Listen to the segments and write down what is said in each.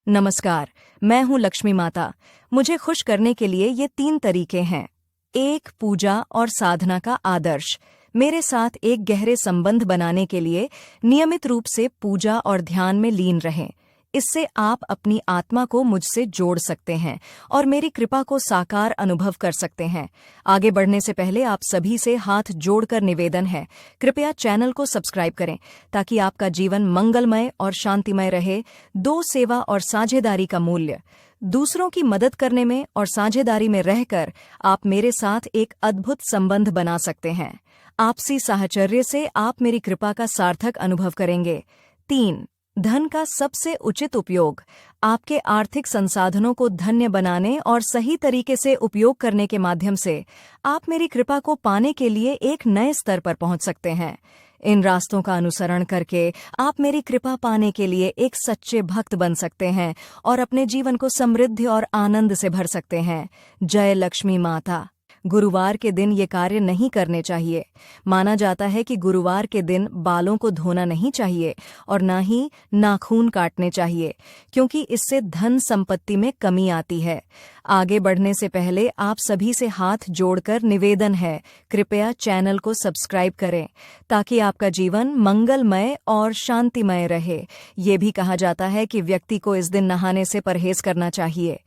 नमस्कार, मैं हूँ लक्ष्मी माता। मुझे खुश करने के लिए ये 3 तरीके हैं। 1. पूजा और साधना का आदर्श। मेरे साथ एक गहरे संबंध बनाने के लिए नियमित रूप से पूजा और ध्यान में लीन रहें। इससे आप अपनी आत्मा को मुझसे जोड़ सकते हैं और मेरी कृपा को साकार अनुभव कर सकते हैं। आगे बढ़ने से पहले आप सभी से हाथ जोड़कर निवेदन है, कृपया चैनल को सब्सक्राइब करें ताकि आपका जीवन मंगलमय और शांतिमय रहे। 2. सेवा और साझेदारी का मूल्य। दूसरों की मदद करने में और साझेदारी में रहकर आप मेरे साथ एक अद्भुत संबंध बना सकते हैं। आपसी साहचर्य से आप मेरी कृपा का सार्थक अनुभव करेंगे। 3. धन का सबसे उचित उपयोग। आपके आर्थिक संसाधनों को धन्य बनाने और सही तरीके से उपयोग करने के माध्यम से आप मेरी कृपा को पाने के लिए एक नए स्तर पर पहुंच सकते हैं। इन रास्तों का अनुसरण करके आप मेरी कृपा पाने के लिए एक सच्चे भक्त बन सकते हैं और अपने जीवन को समृद्धि और आनंद से भर सकते हैं। जय लक्ष्मी माता। गुरुवार के दिन ये कार्य नहीं करने चाहिए। माना जाता है कि गुरुवार के दिन बालों को धोना नहीं चाहिए और न ही नाखून काटने चाहिए, क्योंकि इससे धन संपत्ति में कमी आती है। आगे बढ़ने से पहले आप सभी से हाथ जोड़कर निवेदन है, कृपया चैनल को सब्सक्राइब करें ताकि आपका जीवन मंगलमय और शांतिमय रहे। ये भी कहा जाता है कि व्यक्ति को इस दिन नहाने से परहेज करना चाहिए।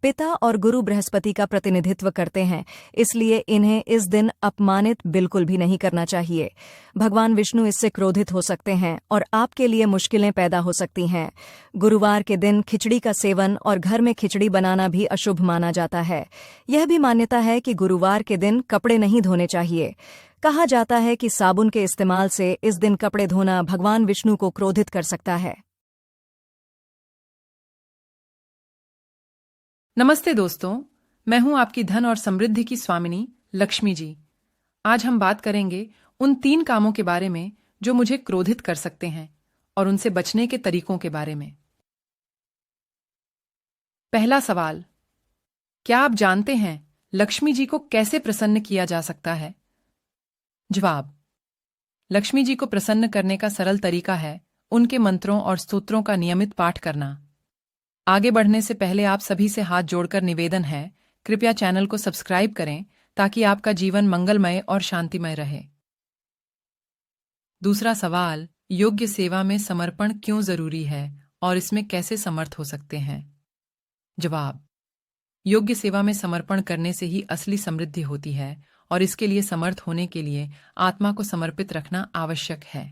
पिता और गुरु बृहस्पति का प्रतिनिधित्व करते हैं, इसलिए इन्हें इस दिन अपमानित बिल्कुल भी नहीं करना चाहिए। भगवान विष्णु इससे क्रोधित हो सकते हैं और आपके लिए मुश्किलें पैदा हो सकती हैं। गुरुवार के दिन खिचड़ी का सेवन और घर में खिचड़ी बनाना भी अशुभ माना जाता है। यह भी मान्यता है कि गुरुवार के दिन कपड़े नहीं धोने चाहिए। कहा जाता है कि साबुन के इस्तेमाल से इस दिन कपड़े धोना भगवान विष्णु को क्रोधित कर सकता है। नमस्ते दोस्तों, मैं हूं आपकी धन और समृद्धि की स्वामिनी लक्ष्मी जी। आज हम बात करेंगे उन 3 कामों के बारे में जो मुझे क्रोधित कर सकते हैं और उनसे बचने के तरीकों के बारे में। पहला सवाल, क्या आप जानते हैं लक्ष्मी जी को कैसे प्रसन्न किया जा सकता है? जवाब, लक्ष्मी जी को प्रसन्न करने का सरल तरीका है उनके मंत्रों और स्तोत्रों का नियमित पाठ करना। आगे बढ़ने से पहले आप सभी से हाथ जोड़कर निवेदन है, कृपया चैनल को सब्सक्राइब करें ताकि आपका जीवन मंगलमय और शांतिमय रहे। दूसरा सवाल, योग्य सेवा में समर्पण क्यों जरूरी है और इसमें कैसे समर्थ हो सकते हैं? जवाब, योग्य सेवा में समर्पण करने से ही असली समृद्धि होती है और इसके लिए समर्थ होने के लिए आत्मा को समर्पित रखना आवश्यक है।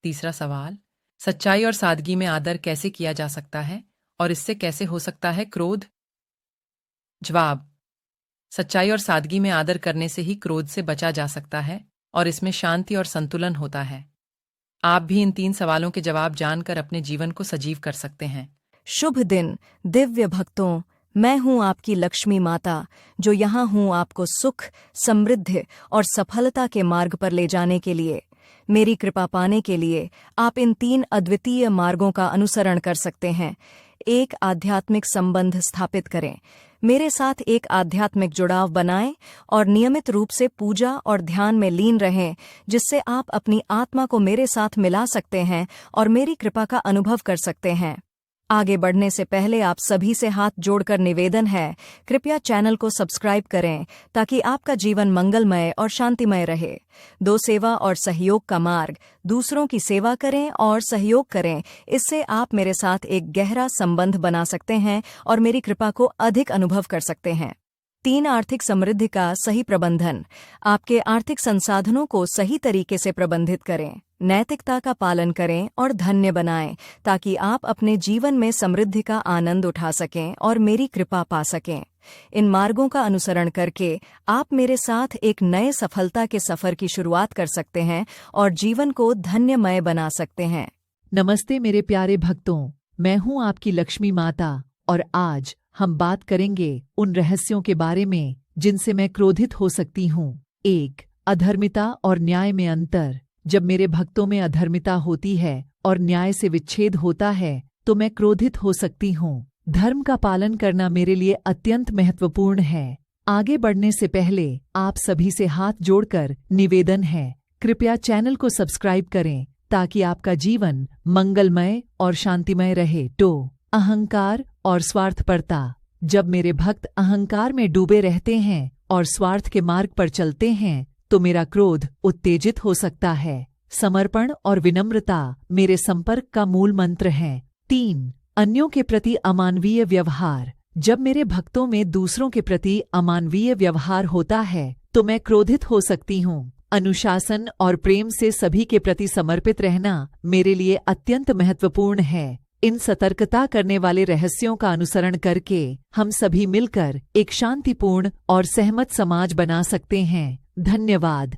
तीसरा सवाल, सच्चाई और सादगी में आदर कैसे किया जा सकता है और इससे कैसे हो सकता है क्रोध? जवाब, सच्चाई और सादगी में आदर करने से ही क्रोध से बचा जा सकता है और इसमें शांति और संतुलन होता है। आप भी इन 3 सवालों के जवाब जानकर अपने जीवन को सजीव कर सकते हैं। शुभ दिन दिव्य भक्तों, मैं हूँ आपकी लक्ष्मी माता जो यहाँ हूँ आपको सुख, समृद्धि और सफलता के मार्ग पर ले जाने के लिए। मेरी कृपा पाने के लिए आप इन 3 अद्वितीय मार्गों का अनुसरण कर सकते हैं। 1. आध्यात्मिक संबंध स्थापित करें। मेरे साथ एक आध्यात्मिक जुड़ाव बनाएं और नियमित रूप से पूजा और ध्यान में लीन रहें, जिससे आप अपनी आत्मा को मेरे साथ मिला सकते हैं और मेरी कृपा का अनुभव कर सकते हैं। आगे बढ़ने से पहले आप सभी से हाथ जोड़कर निवेदन है, कृपया चैनल को सब्सक्राइब करें ताकि आपका जीवन मंगलमय और शांतिमय रहे। 2. सेवा और सहयोग का मार्ग। दूसरों की सेवा करें और सहयोग करें, इससे आप मेरे साथ एक गहरा संबंध बना सकते हैं और मेरी कृपा को अधिक अनुभव कर सकते हैं। 3. आर्थिक समृद्धि का सही प्रबंधन। आपके आर्थिक संसाधनों को सही तरीके से प्रबंधित करें, नैतिकता का पालन करें और धन्य बनाएं ताकि आप अपने जीवन में समृद्धि का आनंद उठा सकें और मेरी कृपा पा सकें। इन मार्गों का अनुसरण करके आप मेरे साथ एक नए सफलता के सफर की शुरुआत कर सकते हैं और जीवन को धन्यमय बना सकते हैं। नमस्ते मेरे प्यारे भक्तों, मैं हूँ आपकी लक्ष्मी माता और आज हम बात करेंगे उन रहस्यों के बारे में जिनसे मैं क्रोधित हो सकती हूँ। 1. अधर्मिता और न्याय में अंतर। जब मेरे भक्तों में अधर्मिता होती है और न्याय से विच्छेद होता है तो मैं क्रोधित हो सकती हूँ। धर्म का पालन करना मेरे लिए अत्यंत महत्वपूर्ण है। आगे बढ़ने से पहले आप सभी से हाथ जोड़कर निवेदन है, कृपया चैनल को सब्सक्राइब करें ताकि आपका जीवन मंगलमय और शांतिमय रहे। 2. अहंकार और स्वार्थपरता। जब मेरे भक्त अहंकार में डूबे रहते हैं और स्वार्थ के मार्ग पर चलते हैं तो मेरा क्रोध उत्तेजित हो सकता है। समर्पण और विनम्रता मेरे संपर्क का मूल मंत्र हैं। 3. अन्यों के प्रति अमानवीय व्यवहार। जब मेरे भक्तों में दूसरों के प्रति अमानवीय व्यवहार होता है तो मैं क्रोधित हो सकती हूँ। अनुशासन और प्रेम से सभी के प्रति समर्पित रहना मेरे लिए अत्यंत महत्वपूर्ण है। इन सतर्कता करने वाले रहस्यों का अनुसरण करके हम सभी मिलकर एक शांतिपूर्ण और सहमत समाज बना सकते हैं। धन्यवाद।